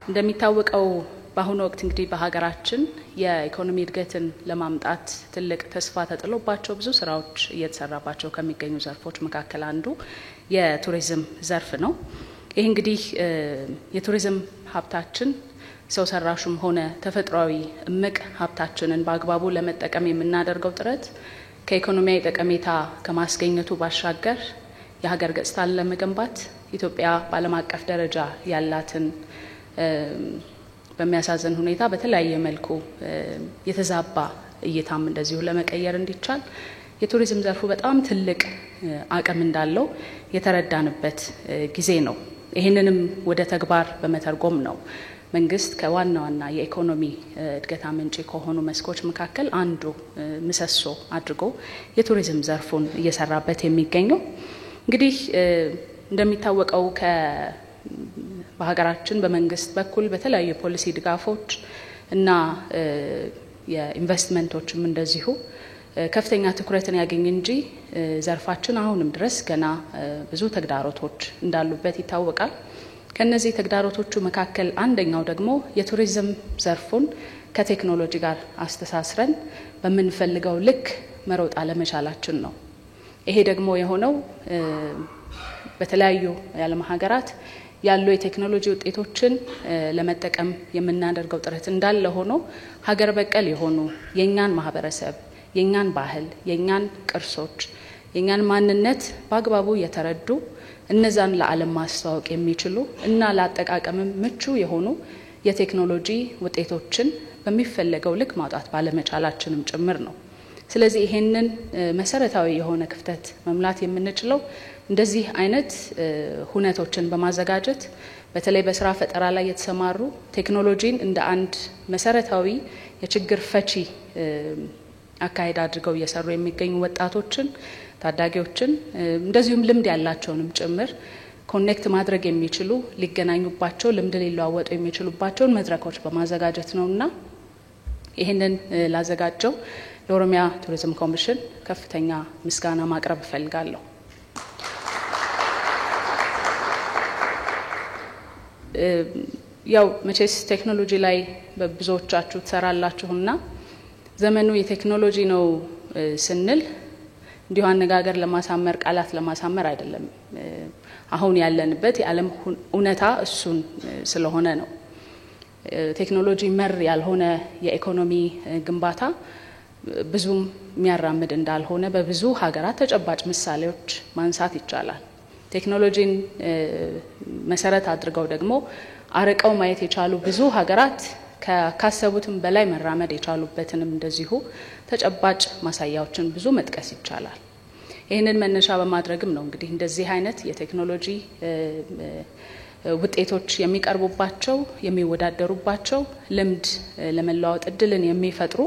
እንደሚታወቀው በአሁኑ ወቅት እንግዲህ በሀገራችን የኢኮኖሚ እድገትን ለማምጣት ትልቅ ተስፋ ተጥሎባቸው ብዙ ስራዎች እየተሰራባቸው ከሚገኙ ዘርፎች መካከል አንዱ የቱሪዝም ዘርፍ ነው። ይህ እንግዲህ የቱሪዝም ሀብታችን ሰው ሰራሽም ሆነ ተፈጥሯዊ እምቅ ሀብታችንን በአግባቡ ለመጠቀም የምናደርገው ጥረት ከኢኮኖሚያዊ ጠቀሜታ ከማስገኘቱ ባሻገር የሀገር ገጽታን ለመገንባት ኢትዮጵያ በዓለም አቀፍ ደረጃ ያላትን በሚያሳዝን ሁኔታ በተለያየ መልኩ የተዛባ እይታም እንደዚሁ ለመቀየር እንዲቻል የቱሪዝም ዘርፉ በጣም ትልቅ አቅም እንዳለው የተረዳንበት ጊዜ ነው። ይህንንም ወደ ተግባር በመተርጎም ነው መንግስት ከዋና ዋና የኢኮኖሚ እድገት አመንጪ ከሆኑ መስኮች መካከል አንዱ ምሰሶ አድርጎ የቱሪዝም ዘርፉን እየሰራበት የሚገኘው። እንግዲህ እንደሚታወቀው በሀገራችን በመንግስት በኩል በተለያዩ ፖሊሲ ድጋፎች እና የኢንቨስትመንቶችም እንደዚሁ ከፍተኛ ትኩረትን ያገኝ እንጂ ዘርፋችን አሁንም ድረስ ገና ብዙ ተግዳሮቶች እንዳሉበት ይታወቃል። ከነዚህ ተግዳሮቶቹ መካከል አንደኛው ደግሞ የቱሪዝም ዘርፉን ከቴክኖሎጂ ጋር አስተሳስረን በመንፈልገው ልክ መሮጥ አለመቻላችን ነው። ይሄ ደግሞ የሆነው በተለያዩ የዓለም ሀገራት ያሉ የቴክኖሎጂ ውጤቶችን ለመጠቀም የምናደርገው ጥረት እንዳለ ሆኖ ሀገር በቀል የሆኑ የኛን ማህበረሰብ፣ የኛን ባህል፣ የኛን ቅርሶች፣ የኛን ማንነት በአግባቡ የተረዱ እነዛን ለዓለም ማስተዋወቅ የሚችሉ እና ለአጠቃቀምም ምቹ የሆኑ የቴክኖሎጂ ውጤቶችን በሚፈለገው ልክ ማውጣት ባለመቻላችንም ጭምር ነው። ስለዚህ ይሄንን መሰረታዊ የሆነ ክፍተት መምላት የምንችለው እንደዚህ አይነት ሁነቶችን በማዘጋጀት በተለይ በስራ ፈጠራ ላይ የተሰማሩ ቴክኖሎጂን እንደ አንድ መሰረታዊ የችግር ፈቺ አካሄድ አድርገው እየሰሩ የሚገኙ ወጣቶችን፣ ታዳጊዎችን እንደዚሁም ልምድ ያላቸውንም ጭምር ኮኔክት ማድረግ የሚችሉ ሊገናኙባቸው ልምድ ሊለዋወጡ የሚችሉባቸውን መድረኮች በማዘጋጀት ነውና ይሄንን ላዘጋጀው ለኦሮሚያ ቱሪዝም ኮሚሽን ከፍተኛ ምስጋና ማቅረብ እፈልጋለሁ። ያው መቼስ ቴክኖሎጂ ላይ በብዙዎቻችሁ ተሰራላችሁና ዘመኑ የቴክኖሎጂ ነው ስንል እንዲሁ አነጋገር ለማሳመር ቃላት ለማሳመር አይደለም። አሁን ያለንበት የዓለም እውነታ እሱን ስለሆነ ነው። ቴክኖሎጂ መር ያልሆነ የኢኮኖሚ ግንባታ ብዙም የሚያራምድ እንዳልሆነ በብዙ ሀገራት ተጨባጭ ምሳሌዎች ማንሳት ይቻላል። ቴክኖሎጂን መሰረት አድርገው ደግሞ አርቀው ማየት የቻሉ ብዙ ሀገራት ካሰቡትም በላይ መራመድ የቻሉበትንም እንደዚሁ ተጨባጭ ማሳያዎችን ብዙ መጥቀስ ይቻላል። ይህንን መነሻ በማድረግም ነው እንግዲህ እንደዚህ አይነት የቴክኖሎጂ ውጤቶች የሚቀርቡባቸው የሚወዳደሩባቸው ልምድ ለመለዋወጥ እድልን የሚፈጥሩ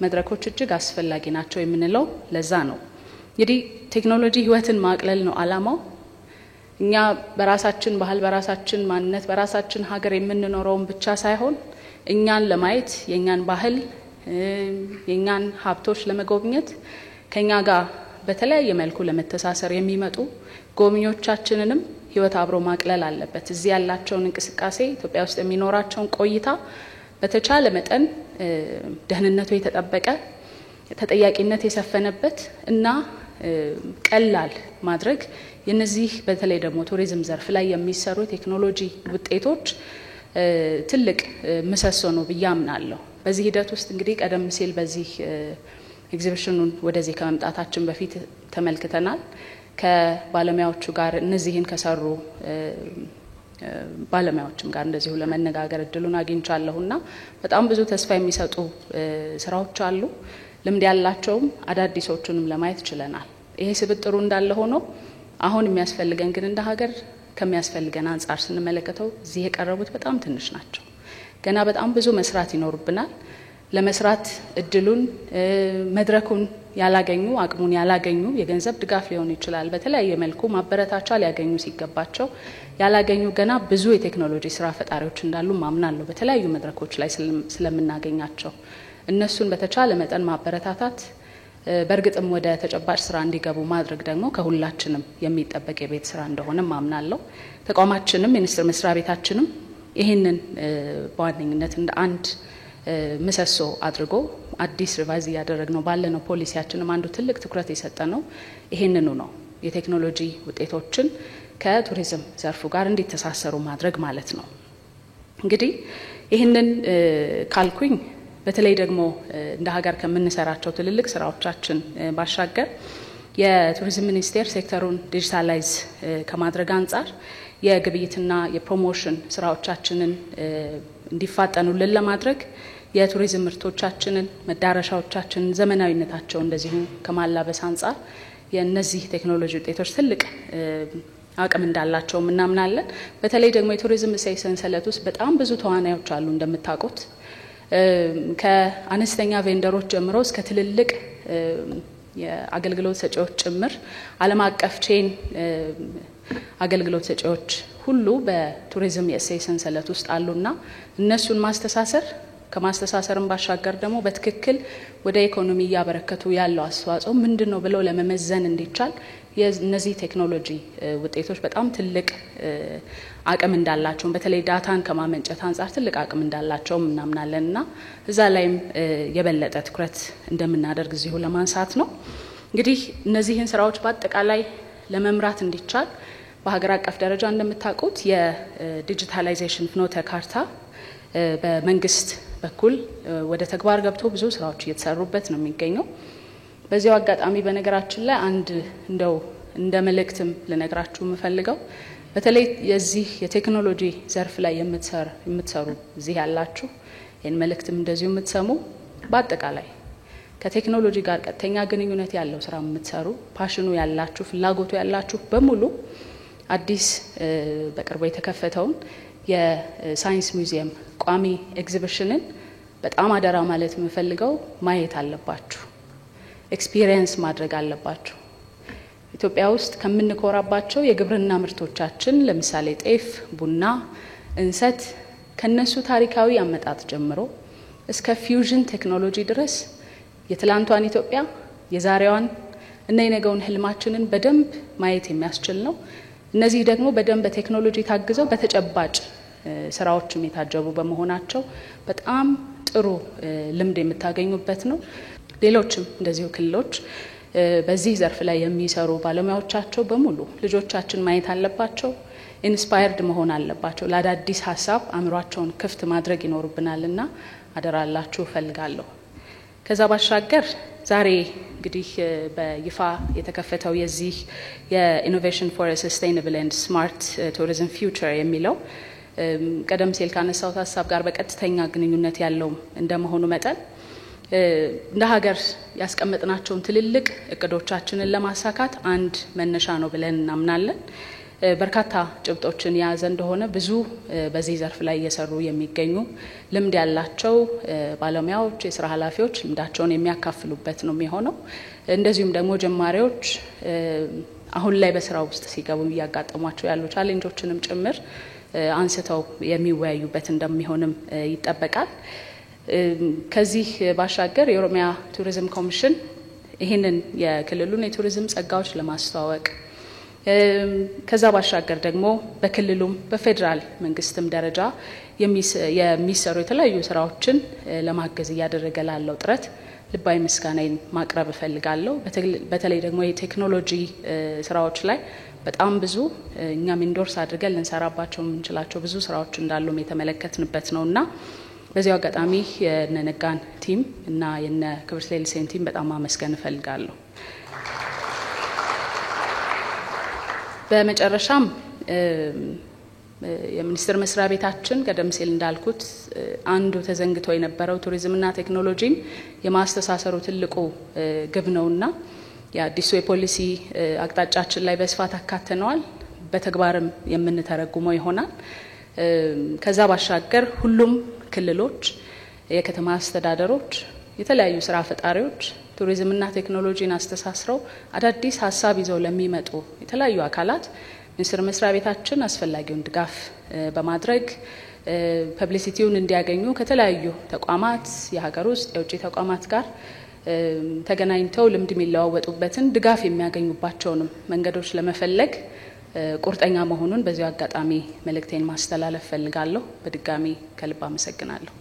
መድረኮች እጅግ አስፈላጊ ናቸው የምንለው ለዛ ነው። እንግዲህ ቴክኖሎጂ ህይወትን ማቅለል ነው አላማው። እኛ በራሳችን ባህል፣ በራሳችን ማንነት፣ በራሳችን ሀገር የምንኖረውን ብቻ ሳይሆን እኛን ለማየት የኛን ባህል፣ የኛን ሀብቶች ለመጎብኘት ከኛ ጋር በተለያየ መልኩ ለመተሳሰር የሚመጡ ጎብኚዎቻችንንም ህይወት አብሮ ማቅለል አለበት። እዚህ ያላቸውን እንቅስቃሴ ኢትዮጵያ ውስጥ የሚኖራቸውን ቆይታ በተቻለ መጠን ደህንነቱ የተጠበቀ ተጠያቂነት የሰፈነበት እና ቀላል ማድረግ የነዚህ በተለይ ደግሞ ቱሪዝም ዘርፍ ላይ የሚሰሩ ቴክኖሎጂ ውጤቶች ትልቅ ምሰሶ ነው ብዬ አምናለሁ። በዚህ ሂደት ውስጥ እንግዲህ ቀደም ሲል በዚህ ኤግዚቢሽኑን ወደዚህ ከመምጣታችን በፊት ተመልክተናል። ከባለሙያዎቹ ጋር እነዚህን ከሰሩ ባለሙያዎችም ጋር እንደዚሁ ለመነጋገር እድሉን አግኝቻለሁና በጣም ብዙ ተስፋ የሚሰጡ ስራዎች አሉ። ልምድ ያላቸውም አዳዲሶቹንም ለማየት ችለናል። ይሄ ስብጥሩ እንዳለ ሆኖ አሁን የሚያስፈልገን ግን እንደ ሀገር ከሚያስፈልገን አንፃር ስንመለከተው እዚህ የቀረቡት በጣም ትንሽ ናቸው። ገና በጣም ብዙ መስራት ይኖርብናል። ለመስራት እድሉን መድረኩን ያላገኙ አቅሙን ያላገኙ የገንዘብ ድጋፍ ሊሆን ይችላል በተለያየ መልኩ ማበረታቻ ሊያገኙ ሲገባቸው ያላገኙ ገና ብዙ የቴክኖሎጂ ስራ ፈጣሪዎች እንዳሉ ማምናለሁ በተለያዩ መድረኮች ላይ ስለምናገኛቸው እነሱን በተቻለ መጠን ማበረታታት በርግጥም ወደ ተጨባጭ ስራ እንዲገቡ ማድረግ ደግሞ ከሁላችንም የሚጠበቅ የቤት ስራ እንደሆነ ማምናለሁ። ተቋማችንም ሚኒስትር መስሪያ ቤታችንም ይሄንን በዋነኝነት እንደ አንድ ምሰሶ አድርጎ አዲስ ሪቫይዝ ያደረግነው ባለነው ፖሊሲያችንም አንዱ ትልቅ ትኩረት የሰጠነው ይሄንኑ ነው። የቴክኖሎጂ ውጤቶችን ከቱሪዝም ዘርፉ ጋር እንዲተሳሰሩ ማድረግ ማለት ነው። እንግዲህ ይሄንን ካልኩኝ በተለይ ደግሞ እንደ ሀገር ከምንሰራቸው ትልልቅ ስራዎቻችን ባሻገር የቱሪዝም ሚኒስቴር ሴክተሩን ዲጂታላይዝ ከማድረግ አንጻር የግብይትና የፕሮሞሽን ስራዎቻችንን እንዲፋጠኑልን ለማድረግ የቱሪዝም ምርቶቻችንን መዳረሻዎቻችንን ዘመናዊነታቸው እንደዚሁ ከማላበስ አንጻር የነዚህ ቴክኖሎጂ ውጤቶች ትልቅ አቅም እንዳላቸው እናምናለን። በተለይ ደግሞ የቱሪዝም እሴት ሰንሰለት ውስጥ በጣም ብዙ ተዋናዮች አሉ እንደምታውቁት ከአነስተኛ ቬንደሮች ጀምሮ እስከ ትልልቅ የአገልግሎት ሰጪዎች ጭምር ዓለም አቀፍ ቼን አገልግሎት ሰጪዎች ሁሉ በቱሪዝም የእሴት ሰንሰለት ውስጥ አሉና እነሱን ማስተሳሰር ከማስተሳሰርም ባሻገር ደግሞ በትክክል ወደ ኢኮኖሚ ያበረከቱ ያለው አስተዋጽኦ ምንድነው ብለው ለመመዘን እንዲቻል የነዚህ ቴክኖሎጂ ውጤቶች በጣም ትልቅ አቅም እንዳላቸው በተለይ ዳታን ከማመንጨት አንፃር ትልቅ አቅም እንዳላቸው እናምናለንና እዛ ላይም የበለጠ ትኩረት እንደምናደርግ እዚሁ ለማንሳት ነው። እንግዲህ እነዚህን ስራዎች በአጠቃላይ ለመምራት እንዲቻል በሀገር አቀፍ ደረጃ እንደምታውቁት የዲጂታላይዜሽን ፍኖተ ካርታ በመንግስት በኩል ወደ ተግባር ገብቶ ብዙ ስራዎች እየተሰሩበት ነው የሚገኘው። በዚያው አጋጣሚ በነገራችን ላይ አንድ እንደው እንደ መልእክትም ልነግራችሁ የምፈልገው በተለይ የዚህ የቴክኖሎጂ ዘርፍ ላይ የምትሰሩ እዚህ ያላችሁ ይሄን መልእክትም እንደዚሁ የምትሰሙ በአጠቃላይ ከቴክኖሎጂ ጋር ቀጥተኛ ግንኙነት ያለው ስራ የምትሰሩ ፓሽኑ ያላችሁ ፍላጎቱ ያላችሁ በሙሉ አዲስ በቅርቡ የተከፈተውን የሳይንስ ሙዚየም ቋሚ ኤግዚቢሽንን በጣም አደራ ማለት የምፈልገው ማየት አለባችሁ፣ ኤክስፒሪየንስ ማድረግ አለባችሁ። ኢትዮጵያ ውስጥ ከምንኮራባቸው የግብርና ምርቶቻችን ለምሳሌ ጤፍ፣ ቡና፣ እንሰት ከነሱ ታሪካዊ አመጣጥ ጀምሮ እስከ ፊውዥን ቴክኖሎጂ ድረስ የትላንቷን ኢትዮጵያ የዛሬዋን እና የነገውን ህልማችንን በደንብ ማየት የሚያስችል ነው። እነዚህ ደግሞ በደንብ በቴክኖሎጂ ታግዘው በተጨባጭ ስራዎችም የታጀቡ በመሆናቸው በጣም ጥሩ ልምድ የምታገኙበት ነው። ሌሎችም እንደዚሁ ክልሎች በዚህ ዘርፍ ላይ የሚሰሩ ባለሙያዎቻቸው በሙሉ ልጆቻችን ማየት አለባቸው፣ ኢንስፓየርድ መሆን አለባቸው። ለአዳዲስ ሀሳብ አእምሯቸውን ክፍት ማድረግ ይኖርብናልና አደራላችሁ ፈልጋለሁ። ከዛ ባሻገር ዛሬ እንግዲህ በይፋ የተከፈተው የዚህ የኢኖቬሽን ፎር ሰስቴይነብል ኤንድ ስማርት ቱሪዝም ፊውቸር የሚለው ቀደም ሲል ካነሳው ሀሳብ ጋር በቀጥተኛ ግንኙነት ያለው እንደመሆኑ መጠን እንደ ሀገር ያስቀመጥናቸውን ትልልቅ እቅዶቻችንን ለማሳካት አንድ መነሻ ነው ብለን እናምናለን። በርካታ ጭብጦችን የያዘ እንደሆነ ብዙ በዚህ ዘርፍ ላይ እየሰሩ የሚገኙ ልምድ ያላቸው ባለሙያዎች፣ የስራ ኃላፊዎች ልምዳቸውን የሚያካፍሉበት ነው የሚሆነው። እንደዚሁም ደግሞ ጀማሪዎች አሁን ላይ በስራው ውስጥ ሲገቡ እያጋጠሟቸው ያሉ ቻሌንጆችንም ጭምር አንስተው የሚወያዩበት እንደሚሆንም ይጠበቃል። ከዚህ ባሻገር የኦሮሚያ ቱሪዝም ኮሚሽን ይህንን የክልሉን የቱሪዝም ጸጋዎች ለማስተዋወቅ ከዛ ባሻገር ደግሞ በክልሉም በፌደራል መንግስትም ደረጃ የሚሰሩ የተለያዩ ስራዎችን ለማገዝ እያደረገ ላለው ጥረት ልባዊ ምስጋናዬን ማቅረብ እፈልጋለሁ። በተለይ ደግሞ የቴክኖሎጂ ስራዎች ላይ በጣም ብዙ እኛም ኢንዶርስ አድርገን ልንሰራባቸው የምንችላቸው ብዙ ስራዎች እንዳሉም የተመለከትንበት ነውና በዚያው አጋጣሚ የነነጋን ቲም እና የነ ክብርት ሌሊሴን ቲም በጣም ማመስገን እፈልጋለሁ። በመጨረሻም የሚኒስቴር መስሪያ ቤታችን ቀደም ሲል እንዳልኩት አንዱ ተዘንግቶ የነበረው ቱሪዝምና ቴክኖሎጂን የማስተሳሰሩ ትልቁ ግብ ነውና የአዲሱ የፖሊሲ አቅጣጫችን ላይ በስፋት አካተነዋል። በተግባርም የምንተረጉመው ይሆናል። ከዛ ባሻገር ሁሉም ክልሎች፣ የከተማ አስተዳደሮች፣ የተለያዩ ስራ ፈጣሪዎች ቱሪዝምና ቴክኖሎጂን አስተሳስረው አዳዲስ ሀሳብ ይዘው ለሚመጡ የተለያዩ አካላት ሚኒስቴር መስሪያ ቤታችን አስፈላጊውን ድጋፍ በማድረግ ፐብሊሲቲውን እንዲያገኙ ከተለያዩ ተቋማት የሀገር ውስጥ የውጭ ተቋማት ጋር ተገናኝተው ልምድ የሚለዋወጡበትን ድጋፍ የሚያገኙባቸውንም መንገዶች ለመፈለግ ቁርጠኛ መሆኑን በዚሁ አጋጣሚ መልእክቴን ማስተላለፍ ፈልጋለሁ። በድጋሚ ከልብ አመሰግናለሁ።